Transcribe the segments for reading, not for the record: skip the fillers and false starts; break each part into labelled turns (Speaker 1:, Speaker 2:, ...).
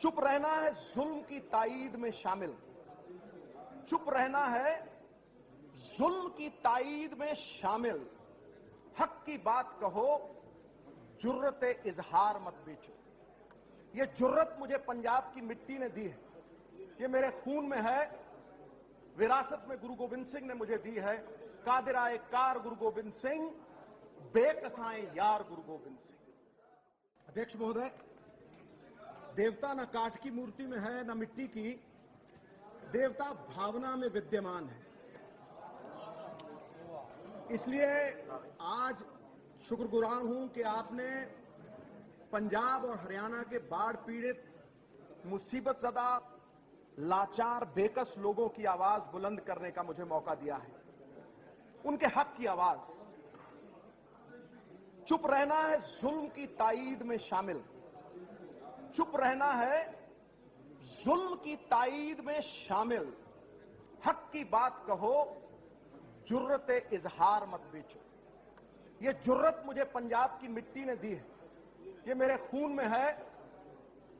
Speaker 1: चुप रहना है जुल्म की ताईद में शामिल। चुप रहना है जुल्म की ताईद में शामिल। हक की बात कहो, जुर्रत इजहार मत बेचो। ये जुर्रत मुझे पंजाब की मिट्टी ने दी है, ये मेरे खून में है, विरासत में गुरु गोविंद सिंह ने मुझे दी है। कादिराए कार गुरु गोविंद सिंह, बेकसाएं यार गुरु गोविंद सिंह। अध्यक्ष महोदय, देवता न काठ की मूर्ति में है न मिट्टी की, देवता भावना में विद्यमान है। इसलिए आज शुक्रगुजार हूं कि आपने पंजाब और हरियाणा के बाढ़ पीड़ित, मुसीबत ज़दा, लाचार, बेकस लोगों की आवाज बुलंद करने का मुझे मौका दिया है, उनके हक की आवाज। चुप रहना है जुल्म की ताईद में शामिल। चुप रहना है जुल्म की ताईद में शामिल। हक की बात कहो, जुर्रत इजहार मत बेचो। ये जुर्रत मुझे पंजाब की मिट्टी ने दी है, ये मेरे खून में है,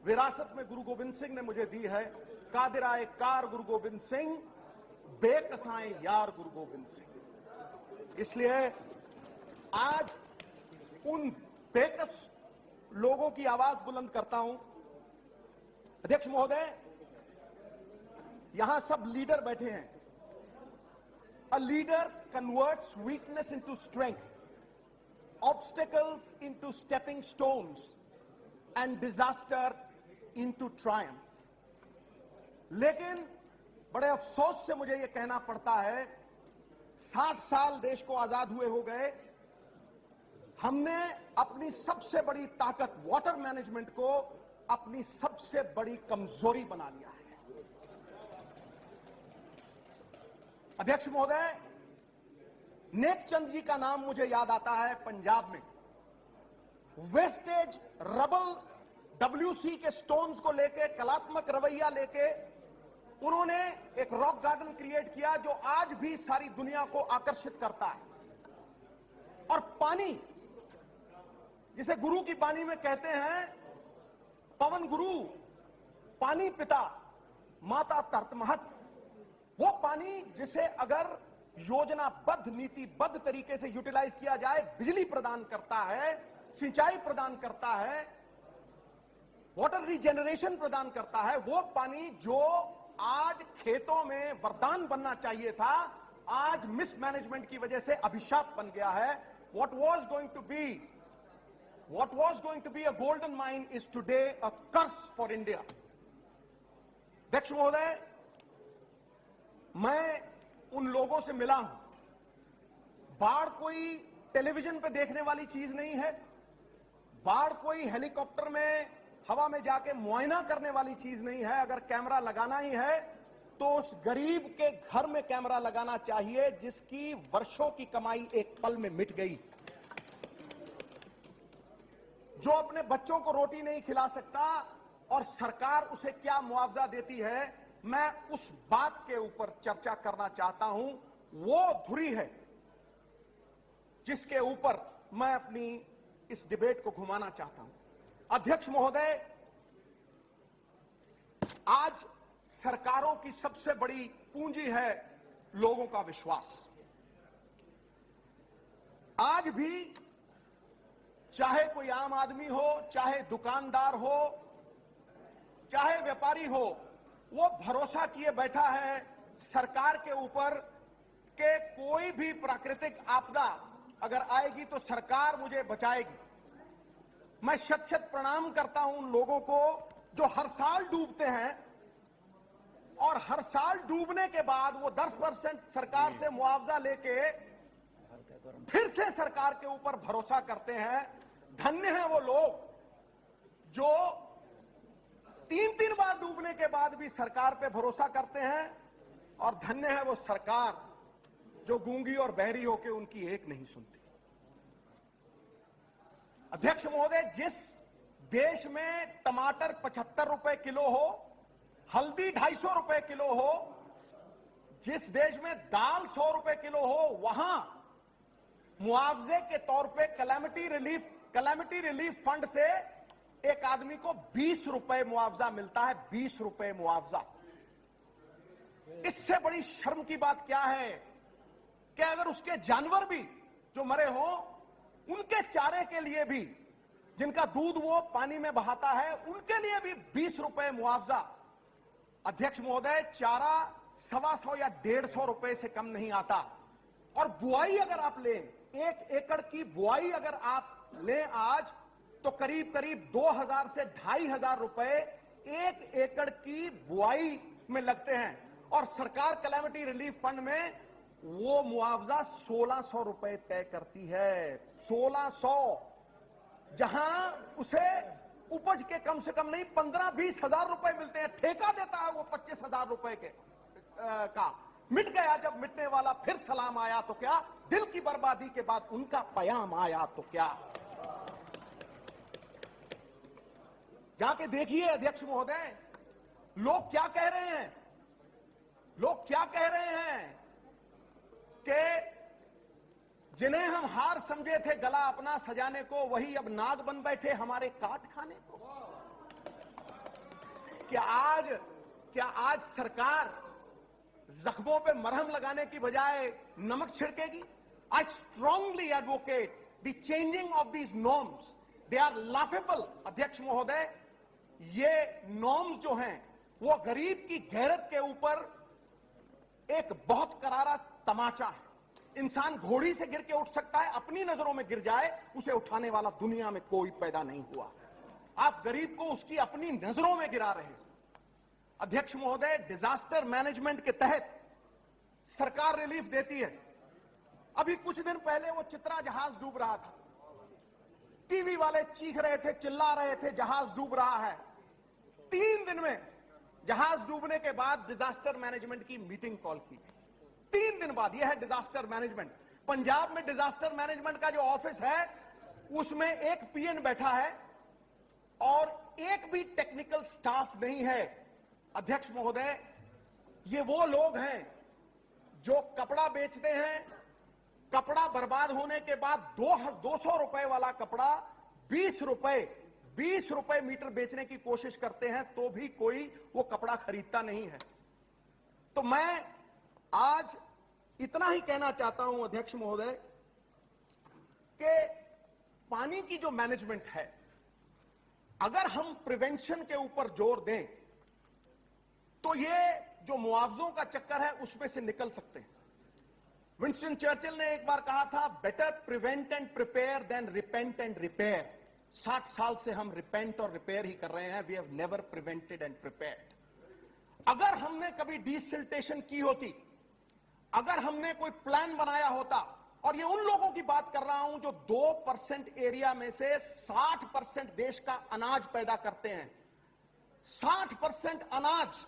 Speaker 1: विरासत में गुरु गोविंद सिंह ने मुझे दी है। कादिराए कार गुरु गोविंद सिंह, बेकसाएं यार गुरु गोविंद सिंह। इसलिए आज उन बेकस लोगों की आवाज बुलंद करता हूं। अध्यक्ष महोदय, यहां सब लीडर बैठे हैं। A leader converts weakness into strength, obstacles into stepping stones and disaster into Triumph. लेकिन बड़े अफसोस से मुझे यह कहना पड़ता है, 60 साल देश को आजाद हुए हो गए, हमने अपनी सबसे बड़ी ताकत वाटर मैनेजमेंट को अपनी सबसे बड़ी कमजोरी बना लिया है। अध्यक्ष महोदय, नेकचंद जी का नाम मुझे याद आता है। पंजाब में वेस्टेज रबल डब्ल्यूसी के स्टोन्स को लेके कलात्मक रवैया लेके उन्होंने एक रॉक गार्डन क्रिएट किया जो आज भी सारी दुनिया को आकर्षित करता है। और पानी, जिसे गुरु की बानी में कहते हैं, पवन गुरु, पानी पिता, माता तरतमहत, वो पानी जिसे अगर योजनाबद्ध, नीतिबद्ध तरीके से यूटिलाइज किया जाए, बिजली प्रदान करता है, सिंचाई प्रदान करता है, वाटर रीजेनरेशन प्रदान करता है। वो पानी जो आज खेतों में वरदान बनना चाहिए था, आज मिसमैनेजमेंट की वजह से अभिशाप बन गया है। What was going to be a golden mine is today a curse for India. अध्यक्ष महोदय, मैं उन लोगों से मिला हूं। बाढ़ कोई टेलीविजन पे देखने वाली चीज नहीं है, बाढ़ कोई हेलीकॉप्टर में हवा में जाके मुआयना करने वाली चीज नहीं है। अगर कैमरा लगाना ही है तो उस गरीब के घर में कैमरा लगाना चाहिए जिसकी वर्षों की कमाई एक पल में मिट गई, जो अपने बच्चों को रोटी नहीं खिला सकता और सरकार उसे क्या मुआवजा देती है। मैं उस बात के ऊपर चर्चा करना चाहता हूं। वो धुरी है जिसके ऊपर मैं अपनी इस डिबेट को घुमाना चाहता हूं। अध्यक्ष महोदय, आज सरकारों की सबसे बड़ी पूंजी है लोगों का विश्वास। आज भी चाहे कोई आम आदमी हो, चाहे दुकानदार हो, चाहे व्यापारी हो, वो भरोसा किए बैठा है सरकार के ऊपर कि कोई भी प्राकृतिक आपदा अगर आएगी तो सरकार मुझे बचाएगी। मैं शत शत प्रणाम करता हूं उन लोगों को जो हर साल डूबते हैं और हर साल डूबने के बाद वो 10% सरकार से मुआवजा लेके फिर से सरकार के ऊपर भरोसा करते हैं। धन्य हैं वो लोग जो 3-3 बार डूबने के बाद भी सरकार पे भरोसा करते हैं, और धन्य है वो सरकार जो गूंगी और बहरी होकर उनकी एक नहीं सुनती। अध्यक्ष महोदय, जिस देश में टमाटर 75 रुपए किलो हो, हल्दी 250 रुपए किलो हो, जिस देश में दाल 100 रुपए किलो हो, वहां मुआवजे के तौर पे कैलेमिटी रिलीफ फंड से एक आदमी को 20 रुपए मुआवजा मिलता है, 20 रुपए मुआवजा। इससे बड़ी शर्म की बात क्या है कि अगर उसके जानवर भी जो मरे हों, उनके चारे के लिए भी, जिनका दूध वो पानी में बहाता है, उनके लिए भी 20 रुपए मुआवजा। अध्यक्ष महोदय, चारा 125 या 150 रुपए से कम नहीं आता। और बुआई अगर आप लें, 1 एकड़ की बुआई अगर आप लें आज, तो करीब करीब 2000 से 2500 रुपए 1 एकड़ की बुआई में लगते हैं। और सरकार कैलेमिटी रिलीफ फंड में वो मुआवजा 1600 रुपए तय करती है। 1600, जहां उसे उपज के कम से कम नहीं 15-20 हजार रुपए मिलते हैं। ठेका देता है वो 25,000 रुपए के का। मिट गया जब मिटने वाला फिर सलाम आया तो क्या, दिल की बर्बादी के बाद उनका पयाम आया तो क्या। जाके देखिए अध्यक्ष महोदय, लोग क्या कह रहे हैं। लोग क्या कह रहे हैं कि जिन्हें हम हार समझे थे गला अपना सजाने को, वही अब नाग बन बैठे हमारे काट खाने को। क्या आज सरकार जख्मों पे मरहम लगाने की बजाय नमक छिड़केगी? I strongly advocate the changing of these norms. They are laughable. अध्यक्ष महोदय, ये नॉर्म्स जो हैं वो गरीब की गैरत के ऊपर एक बहुत करारा तमाचा है। इंसान घोड़ी से गिर के उठ सकता है, अपनी नजरों में गिर जाए, उसे उठाने वाला दुनिया में कोई पैदा नहीं हुआ। आप गरीब को उसकी अपनी नजरों में गिरा रहे हैं। अध्यक्ष महोदय, डिजास्टर मैनेजमेंट के तहत सरकार रिलीफ देती है। अभी कुछ दिन पहले वो चित्रा जहाज डूब रहा था, टीवी वाले चीख रहे थे, चिल्ला रहे थे, जहाज डूब रहा है। 3 दिन में जहाज डूबने के बाद डिजास्टर मैनेजमेंट की मीटिंग कॉल की। 3 दिन बाद। यह है डिजास्टर मैनेजमेंट। पंजाब में डिजास्टर मैनेजमेंट का जो ऑफिस है उसमें एक पीएन बैठा है और एक भी टेक्निकल स्टाफ नहीं है। अध्यक्ष महोदय, ये वो लोग हैं जो कपड़ा बेचते हैं, कपड़ा बर्बाद होने के बाद 200 रुपए वाला कपड़ा 20 रुपए मीटर बेचने की कोशिश करते हैं, तो भी कोई वो कपड़ा खरीदता नहीं है। तो मैं आज इतना ही कहना चाहता हूं अध्यक्ष महोदय कि पानी की जो मैनेजमेंट है, अगर हम प्रिवेंशन के ऊपर जोर दें तो ये जो मुआवजों का चक्कर है उसमें से निकल सकते हैं। विंस्टन चर्चिल ने एक बार कहा था, better prevent and prepare than repent and repair. 60 साल से हम रिपेंट और रिपेयर ही कर रहे हैं। We have never prevented and prepared. अगर हमने कभी डिसिल्टेशन की होती, अगर हमने कोई प्लान बनाया होता, और ये उन लोगों की बात कर रहा हूं जो 2% एरिया में से 60% देश का अनाज पैदा करते हैं। 60% अनाज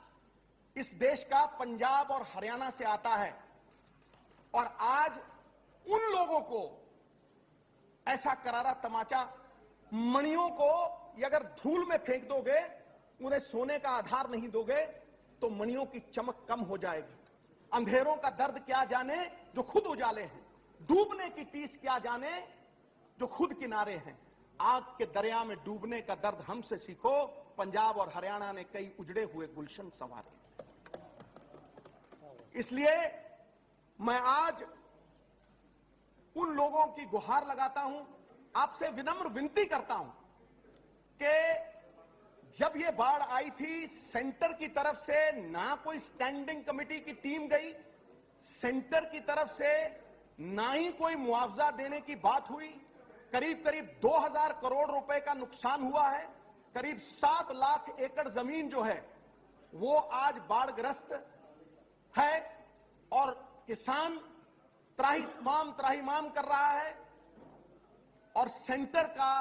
Speaker 1: इस देश का पंजाब और हरियाणा से आता है। और आज उन लोगों को ऐसा करारा तमाचा, मणियों को ये अगर धूल में फेंक दोगे, उन्हें सोने का आधार नहीं दोगे, तो मणियों की चमक कम हो जाएगी। अंधेरों का दर्द क्या जाने जो खुद उजाले हैं, डूबने की टीस क्या जाने जो खुद किनारे हैं। आग के दरिया में डूबने का दर्द हमसे सीखो। पंजाब और हरियाणा ने कई उजड़े हुए गुलशन संवारे। इसलिए मैं आज उन लोगों की गुहार लगाता हूं, आपसे विनम्र विनती करता हूं कि जब ये बाढ़ आई थी, सेंटर की तरफ से ना कोई स्टैंडिंग कमेटी की टीम गई, सेंटर की तरफ से ना ही कोई मुआवजा देने की बात हुई। करीब करीब 2000 करोड़ रुपए का नुकसान हुआ है। करीब 7 लाख एकड़ जमीन जो है वो आज बाढ़ग्रस्त है और किसान त्राहिमाम कर रहा है। और सेंटर का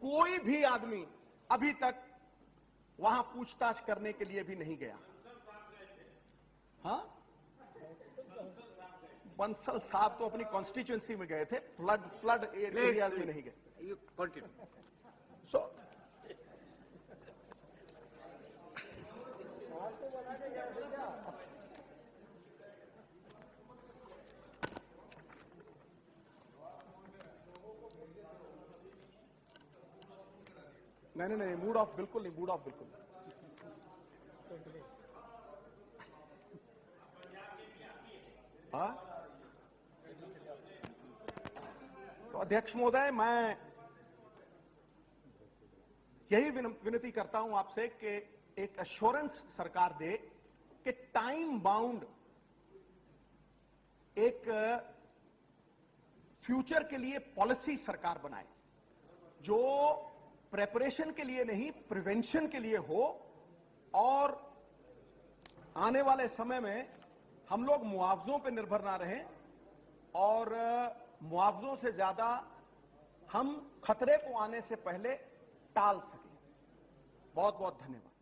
Speaker 1: कोई भी आदमी अभी तक वहां पूछताछ करने के लिए भी नहीं गया। हाँ, बंसल साहब तो अपनी कॉन्स्टिट्यूएंसी में गए थे, फ्लड एरियाज में नहीं गए। सो नहीं नहीं नहीं, मूड ऑफ बिल्कुल नहीं, मूड ऑफ बिल्कुल नहीं। हाँ, तो अध्यक्ष महोदय, मैं यही विनती करता हूं आपसे कि एक एश्योरेंस सरकार दे कि टाइम बाउंड एक फ्यूचर के लिए पॉलिसी सरकार बनाए, जो प्रेपरेशन के लिए नहीं, प्रिवेंशन के लिए हो, और आने वाले समय में हम लोग मुआवजों पर निर्भर ना रहें और मुआवजों से ज्यादा हम खतरे को आने से पहले टाल सकें। बहुत बहुत धन्यवाद।